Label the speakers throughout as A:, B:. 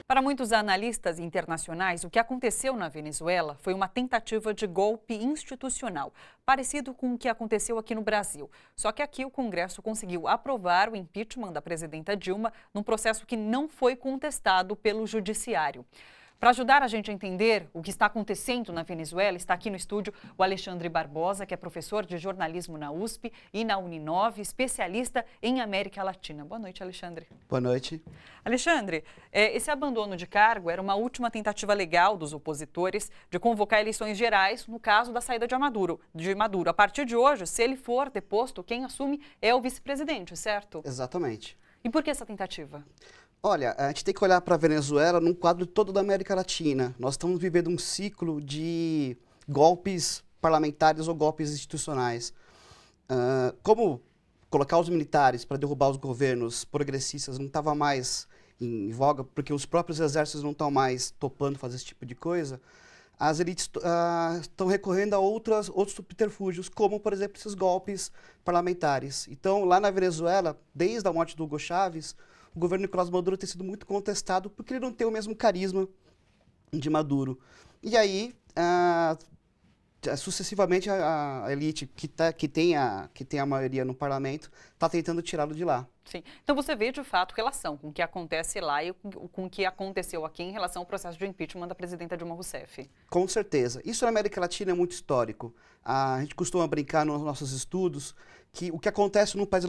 A: Para muitos analistas internacionais, o que aconteceu na Venezuela foi uma tentativa de golpe institucional, parecido com o que aconteceu aqui no Brasil. Só que aqui o Congresso conseguiu aprovar o impeachment da presidenta Dilma num processo que não foi contestado pelo Judiciário. Para ajudar a gente a entender o que está acontecendo na Venezuela, está aqui no estúdio o Alexandre Barbosa, que é professor de jornalismo na USP e na Uninove, especialista em América Latina. Boa noite, Alexandre.
B: Boa noite.
A: Alexandre, esse abandono de cargo era uma última tentativa legal dos opositores de convocar eleições gerais no caso da saída de Maduro. A partir de hoje, se ele for deposto, quem assume é o vice-presidente, certo?
B: Exatamente.
A: E por que essa tentativa?
B: Olha, a gente tem que olhar para a Venezuela num quadro todo da América Latina. Nós estamos vivendo um ciclo de golpes parlamentares ou golpes institucionais. Como colocar os militares para derrubar os governos progressistas não estava mais em voga, porque os próprios exércitos não estão mais topando fazer esse tipo de coisa, as elites estão recorrendo a outros subterfúgios, como, por exemplo, esses golpes parlamentares. Então, lá na Venezuela, desde a morte do Hugo Chávez, o governo Nicolás Maduro tem sido muito contestado porque ele não tem o mesmo carisma de Maduro. E aí, sucessivamente, a elite que tem a maioria no parlamento está tentando tirá-lo de lá.
A: Sim. Então você vê, de fato, relação com o que acontece lá e com o que aconteceu aqui em relação ao processo de impeachment da presidenta Dilma Rousseff.
B: Com certeza. Isso na América Latina é muito histórico. A gente costuma brincar nos nossos estudos que o que acontece num país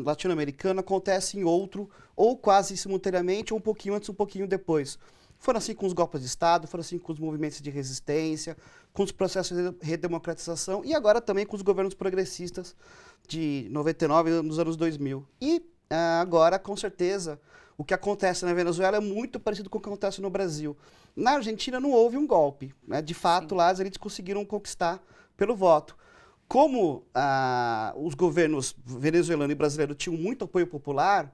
B: latino-americano acontece em outro, ou quase simultaneamente, ou um pouquinho antes, um pouquinho depois. Foram assim com os golpes de Estado, foram assim com os movimentos de resistência, com os processos de redemocratização e agora também com os governos progressistas de 99 nos anos 2000. E agora, com certeza, o que acontece na Venezuela é muito parecido com o que acontece no Brasil. Na Argentina não houve um golpe, né? De fato, sim, lá as elites conseguiram conquistar pelo voto. Como os governos venezuelano e brasileiro tinham muito apoio popular,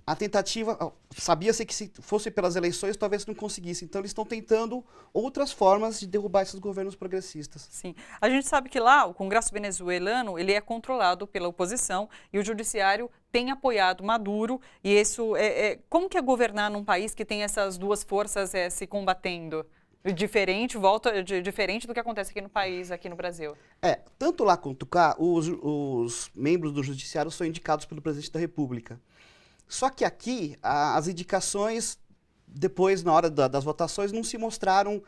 B: a tentativa, sabia-se que se fosse pelas eleições, talvez não conseguisse. Então, eles estão tentando outras formas de derrubar esses governos progressistas.
A: Sim. A gente sabe que lá, o Congresso venezuelano, ele é controlado pela oposição e o Judiciário tem apoiado Maduro. E isso, como que é governar num país que tem essas duas forças se combatendo? Diferente do que acontece aqui no país, aqui no Brasil.
B: Tanto lá quanto cá, os membros do Judiciário são indicados pelo presidente da República. Só que aqui, as indicações, depois, na hora das votações, não se mostraram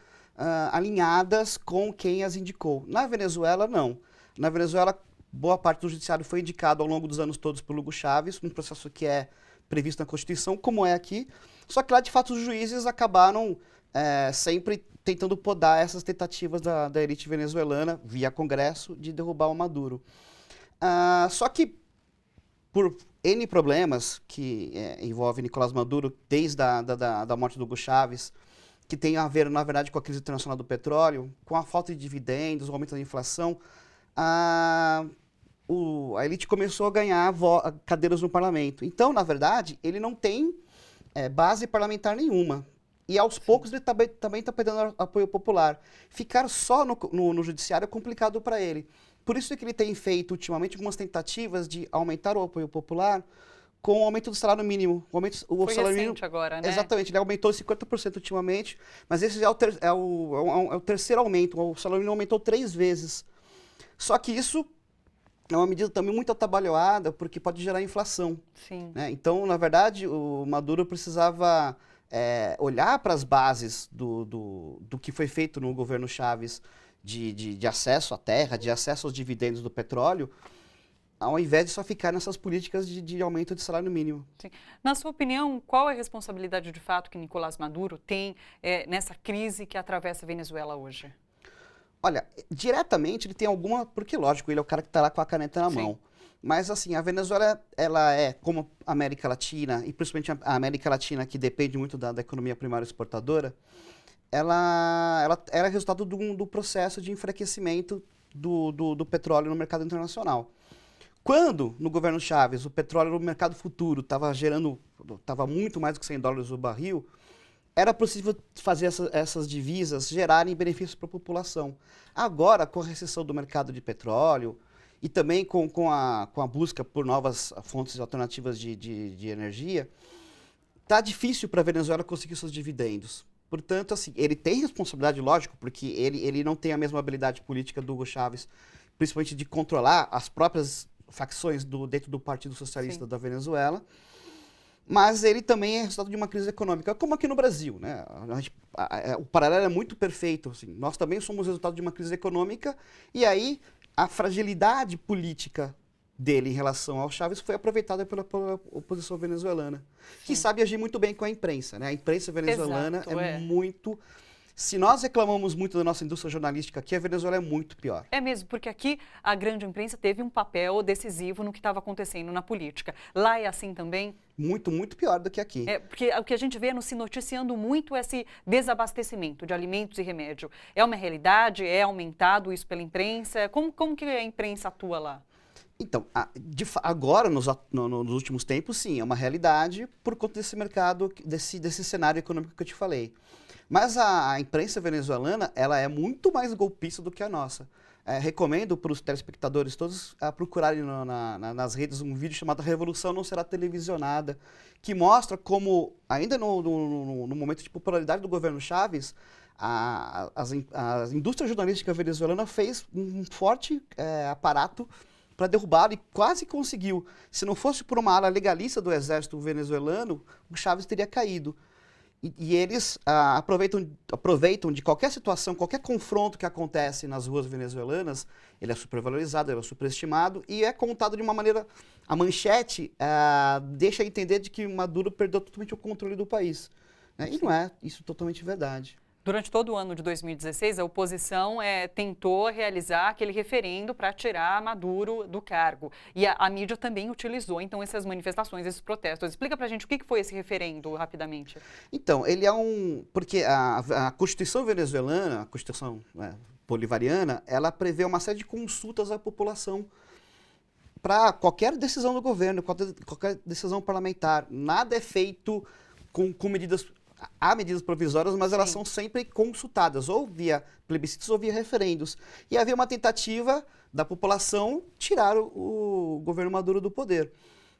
B: alinhadas com quem as indicou. Na Venezuela, não. Na Venezuela, boa parte do judiciário foi indicado ao longo dos anos todos pelo Hugo Chávez, um processo que é previsto na Constituição, como é aqui. Só que lá, de fato, os juízes acabaram sempre tentando podar essas tentativas da elite venezuelana, via Congresso, de derrubar o Maduro. Só que, por N problemas que envolvem Nicolás Maduro, desde da morte do Hugo Chávez, que tem a ver, na verdade, com a crise internacional do petróleo, com a falta de dividendos, o aumento da inflação, a elite começou a ganhar cadeiras no parlamento. Então, na verdade, ele não tem base parlamentar nenhuma. E aos poucos ele também está perdendo apoio popular. Ficar só no judiciário é complicado para ele. Por isso é que ele tem feito, ultimamente, algumas tentativas de aumentar o apoio popular com o aumento do salário mínimo.
A: Foi salário recente agora, né?
B: Exatamente, ele aumentou 50% ultimamente, mas esse já é o terceiro aumento, o salário mínimo aumentou 3 vezes. Só que isso é uma medida também muito atabalhoada, porque pode gerar inflação.
A: Sim.
B: Né? Então, na verdade, o Maduro precisava olhar para as bases do que foi feito no governo Chávez, de acesso à terra, de acesso aos dividendos do petróleo, ao invés de só ficar nessas políticas de aumento de salário mínimo.
A: Sim. Na sua opinião, qual é a responsabilidade de fato que Nicolás Maduro tem nessa crise que atravessa a Venezuela hoje?
B: Olha, diretamente ele tem alguma, porque lógico, ele é o cara que está lá com a caneta na mão. Mas assim, a Venezuela, ela é, como a América Latina, e principalmente a América Latina, que depende muito da economia primária exportadora, ela era resultado do processo de enfraquecimento do petróleo no mercado internacional. Quando, no governo Chávez, o petróleo no mercado futuro estava muito mais do que $100 o barril, era possível fazer essas divisas gerarem benefícios para a população. Agora, com a recessão do mercado de petróleo e também com a busca por novas fontes alternativas de energia, tá difícil para a Venezuela conseguir seus dividendos. Portanto, assim, ele tem responsabilidade, lógico, porque ele não tem a mesma habilidade política do Hugo Chávez, principalmente de controlar as próprias facções dentro do Partido Socialista
A: Sim.
B: da Venezuela, mas ele também é resultado de uma crise econômica, como aqui no Brasil, né? O paralelo é muito perfeito, assim. Nós também somos resultado de uma crise econômica, e aí a fragilidade política dele em relação ao Chávez foi aproveitada pela oposição venezuelana, que sabe agir muito bem com a imprensa, né? A imprensa venezuelana é muito... Se nós reclamamos muito da nossa indústria jornalística aqui, a Venezuela é muito pior.
A: É mesmo, porque aqui a grande imprensa teve um papel decisivo no que estava acontecendo na política. Lá é assim também?
B: Muito, muito pior do que aqui.
A: É, porque o que a gente vê é se noticiando muito esse desabastecimento de alimentos e remédio. É uma realidade? É aumentado isso pela imprensa? Como que a imprensa atua lá?
B: Então, agora, nos últimos tempos, sim, é uma realidade por conta desse mercado, desse cenário econômico que eu te falei. Mas a imprensa venezuelana, ela é muito mais golpista do que a nossa. Recomendo para os telespectadores todos procurarem nas redes um vídeo chamado Revolução Não Será Televisionada, que mostra como, ainda no momento de popularidade do governo Chávez, a indústria jornalística venezuelana fez um forte aparato para derrubá-lo e quase conseguiu. Se não fosse por uma ala legalista do exército venezuelano, o Chávez teria caído. E eles aproveitam de qualquer situação, qualquer confronto que acontece nas ruas venezuelanas, ele é supervalorizado, ele é superestimado e é contado de uma maneira... A manchete deixa entender de que Maduro perdeu totalmente o controle do país, né? E não é isso totalmente verdade.
A: Durante todo o ano de 2016, a oposição tentou realizar aquele referendo para tirar Maduro do cargo. E a mídia também utilizou, então, essas manifestações, esses protestos. Explica para a gente o que foi esse referendo, rapidamente.
B: Então, ele é porque a Constituição venezuelana, a Constituição bolivariana, ela prevê uma série de consultas à população para qualquer decisão do governo, qualquer decisão parlamentar. Nada é feito com medidas... Há medidas provisórias, mas elas são sempre consultadas, ou via plebiscitos ou via referendos. E havia uma tentativa da população tirar o governo Maduro do poder.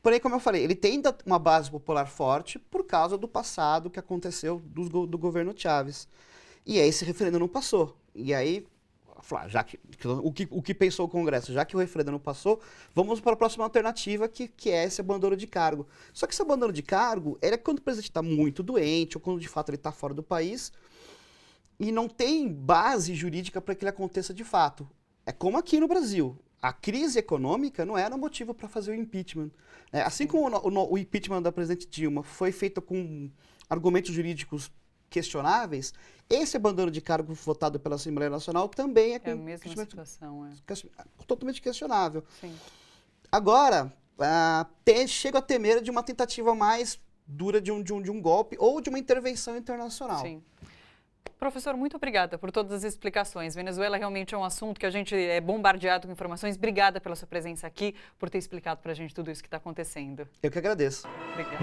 B: Porém, como eu falei, ele tem uma base popular forte por causa do passado que aconteceu do governo Chávez. E aí esse referendo não passou. E aí, já que o que pensou o Congresso? Já que o referendo não passou, vamos para a próxima alternativa, que é esse abandono de cargo. Só que esse abandono de cargo é quando o presidente está muito doente ou quando de fato ele está fora do país e não tem base jurídica para que ele aconteça de fato. É como aqui no Brasil. A crise econômica não era motivo para fazer o impeachment. Assim como o impeachment da presidente Dilma foi feito com argumentos jurídicos questionáveis, esse abandono de cargo votado pela Assembleia Nacional também é
A: a mesma situação,
B: totalmente questionável.
A: Sim.
B: Agora, chego a temer de uma tentativa mais dura de um golpe ou de uma intervenção internacional.
A: Sim. Professor, muito obrigada por todas as explicações. Venezuela realmente é um assunto que a gente é bombardeado com informações. Obrigada pela sua presença aqui, por ter explicado para a gente tudo isso que está acontecendo.
B: Eu que agradeço.
A: Obrigada.